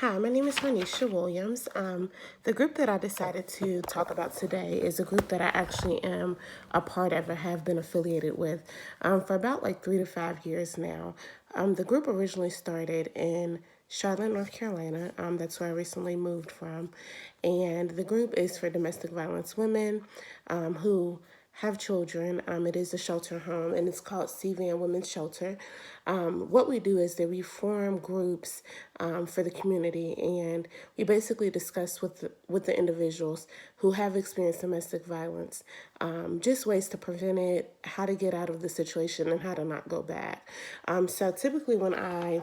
Hi, my name is Renisha Williams. The group that I decided to talk about today is a group that I actually am a part of or have been affiliated with for about like 3 to 5 years now. The group originally started in Charlotte, North Carolina. That's where I recently moved from. And the group is for domestic violence women who have children. It is a shelter home, and it's called CVN Women's Shelter. What we do is that we form groups for the community, and we basically discuss with the individuals who have experienced domestic violence, just ways to prevent it, how to get out of the situation, and how to not go back. So typically when I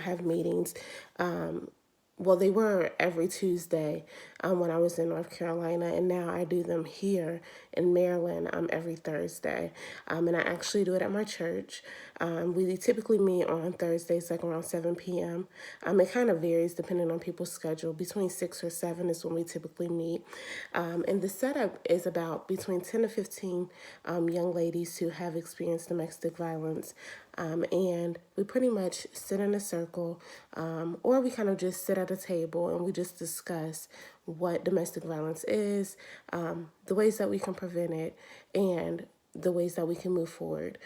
have meetings, well, they were every Tuesday when I was in North Carolina, and now I do them here in Maryland every Thursday. And I actually do it at my church. We typically meet on Thursdays, like around 7 p.m. It kind of varies depending on people's schedule. Between 6 or 7 is when we typically meet. And the setup is about between 10 to 15 young ladies who have experienced domestic violence. And we pretty much sit in a circle, or we kind of just sit at a table and we just discuss what domestic violence is, the ways that we can prevent it, and the ways that we can move forward.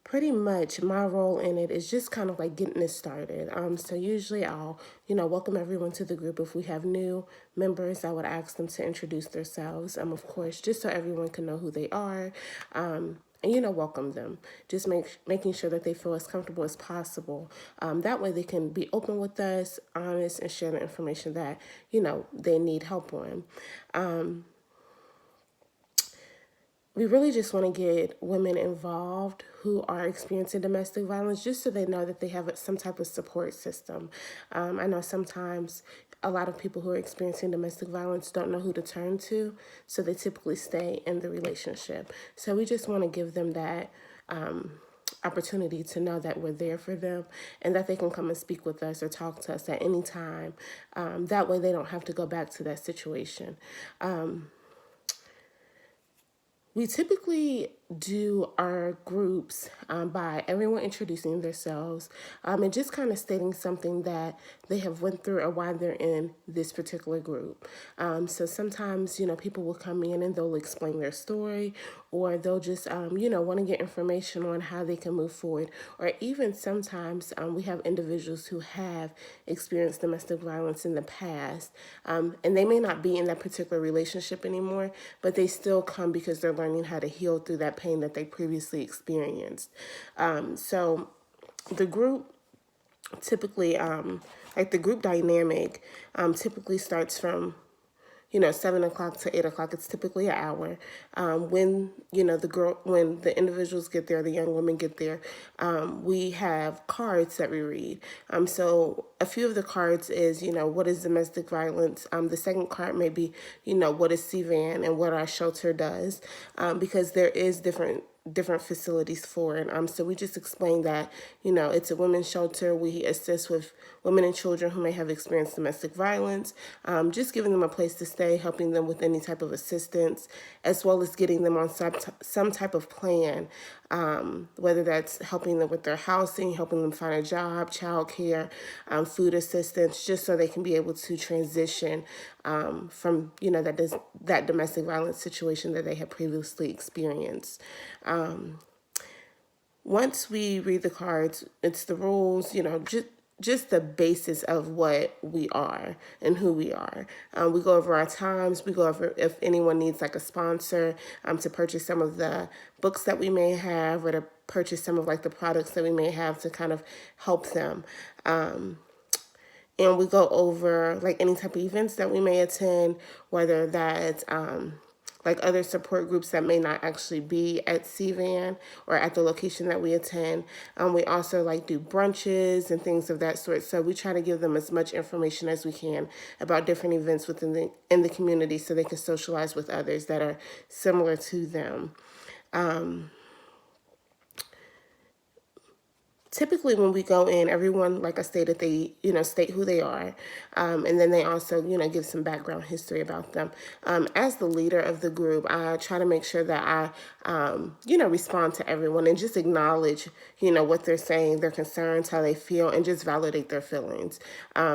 Pretty much my role in it is just kind of like getting it started. So usually I'll, welcome everyone to the group. If we have new members, I would ask them to introduce themselves. Of course, just so everyone can know who they are. And welcome them. Just making sure that they feel as comfortable as possible. That way they can be open with us, honest, and share the information that, they need help on. We really just want to get women involved who are experiencing domestic violence, just so they know that they have some type of support system. I know sometimes a lot of people who are experiencing domestic violence don't know who to turn to, so they typically stay in the relationship. So we just want to give them that opportunity to know that we're there for them and that they can come and speak with us or talk to us at any time. That way they don't have to go back to that situation. We typically do our groups by everyone introducing themselves and just kind of stating something that they have went through or why they're in this particular group. So sometimes, people will come in and they'll explain their story, or they'll just, want to get information on how they can move forward. Or even sometimes we have individuals who have experienced domestic violence in the past, and they may not be in that particular relationship anymore, but they still come because they're learning how to heal through that pain that they previously experienced. So the group typically, like the group dynamic, typically starts from 7 o'clock to 8 o'clock. It's typically an hour. When when the individuals get there, the young women get there, we have cards that we read. So a few of the cards is, what is domestic violence? The second card may be, what is CVAN and what our shelter does, because there is different facilities for it. So we just explained that, it's a women's shelter. We assist with women and children who may have experienced domestic violence, just giving them a place to stay, helping them with any type of assistance, as well as getting them on some type of plan, whether that's helping them with their housing, helping them find a job, childcare, food assistance, just so they can be able to transition from, that domestic violence situation that they had previously experienced. Once we read the cards, it's the rules, just the basis of what we are and who we are. We go over our times. We go over if anyone needs like a sponsor to purchase some of the books that we may have, or to purchase some of like the products that we may have to kind of help them. And we go over like any type of events that we may attend, whether that's like other support groups that may not actually be at CVAN or at the location that we attend. We also like do brunches and things of that sort. So we try to give them as much information as we can about different events in the community, so they can socialize with others that are similar to them. typically when we go in, everyone, like I stated, they, state who they are. And then they also, give some background history about them. As the leader of the group, I try to make sure that respond to everyone and just acknowledge, what they're saying, their concerns, how they feel, and just validate their feelings.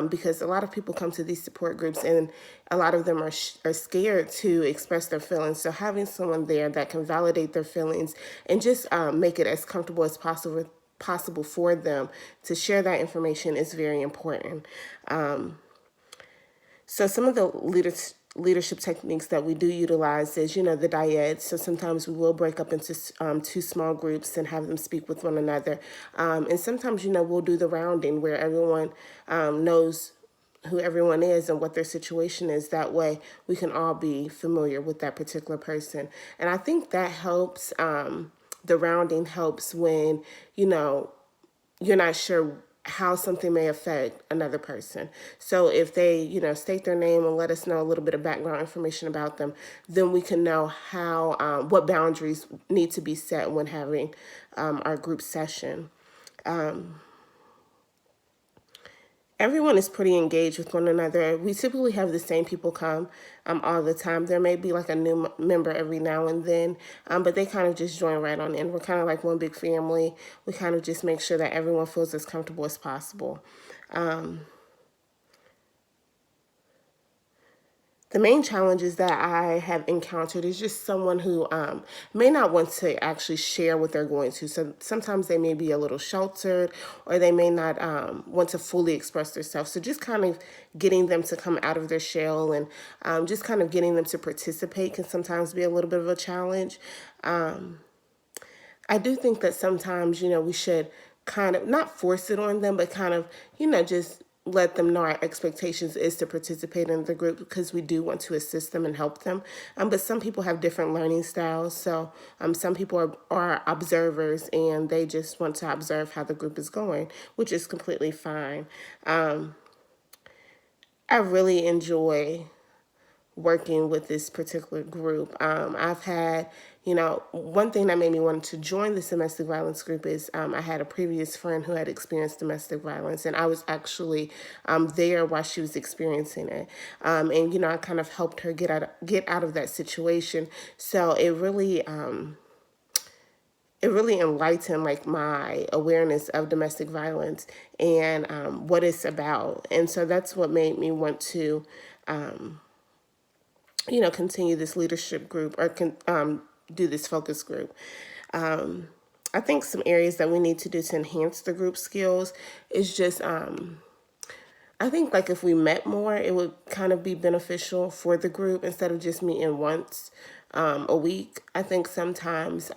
Because a lot of people come to these support groups and a lot of them are scared to express their feelings. So having someone there that can validate their feelings and just make it as comfortable as possible for them to share that information is very important. So some of the leadership techniques that we do utilize is, the dyad. So sometimes we will break up into two small groups and have them speak with one another. And sometimes, we'll do the rounding where everyone knows who everyone is and what their situation is. That way we can all be familiar with that particular person. And I think that helps. The rounding helps when, you're not sure how something may affect another person. So if they, state their name and let us know a little bit of background information about them, then we can know how, what boundaries need to be set when having our group session. Everyone is pretty engaged with one another. We typically have the same people come all the time. There may be like a new member every now and then, but they kind of just join right on in. We're kind of like one big family. We kind of just make sure that everyone feels as comfortable as possible. The main challenges that I have encountered is just someone who may not want to actually share what they're going to. So sometimes they may be a little sheltered or they may not want to fully express themselves. So just kind of getting them to come out of their shell and just kind of getting them to participate can sometimes be a little bit of a challenge. I do think that sometimes, we should kind of not force it on them, but kind of, just let them know our expectations is to participate in the group because we do want to assist them and help them. But some people have different learning styles. So some people are observers and they just want to observe how the group is going, which is completely fine. I really enjoy working with this particular group. I've had, one thing that made me want to join this domestic violence group is I had a previous friend who had experienced domestic violence, and I was actually there while she was experiencing it. And I kind of helped her get out of that situation. So it really enlightened like my awareness of domestic violence and what it's about. And so that's what made me want to continue this leadership group or do this focus group. I think some areas that we need to do to enhance the group skills is just, I think like if we met more, it would kind of be beneficial for the group instead of just meeting once a week. I think sometimes,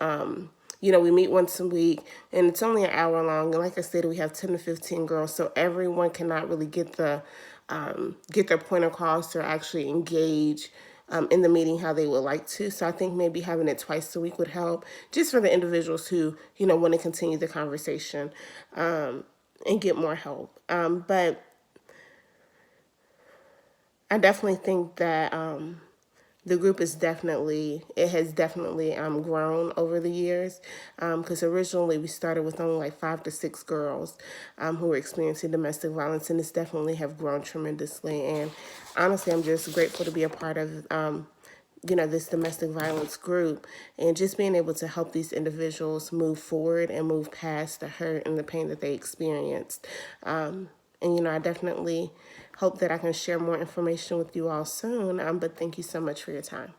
we meet once a week and it's only an hour long. And like I said, we have 10 to 15 girls, so everyone cannot really get their point across or actually engage in the meeting how they would like to. So I think maybe having it twice a week would help just for the individuals who, want to continue the conversation and get more help. But I definitely think that the group has definitely grown over the years because originally we started with only like 5 to 6 girls who were experiencing domestic violence, and it's definitely have grown tremendously. And honestly, I'm just grateful to be a part of this domestic violence group and just being able to help these individuals move forward and move past the hurt and the pain that they experienced. And I definitely hope that I can share more information with you all soon. But thank you so much for your time.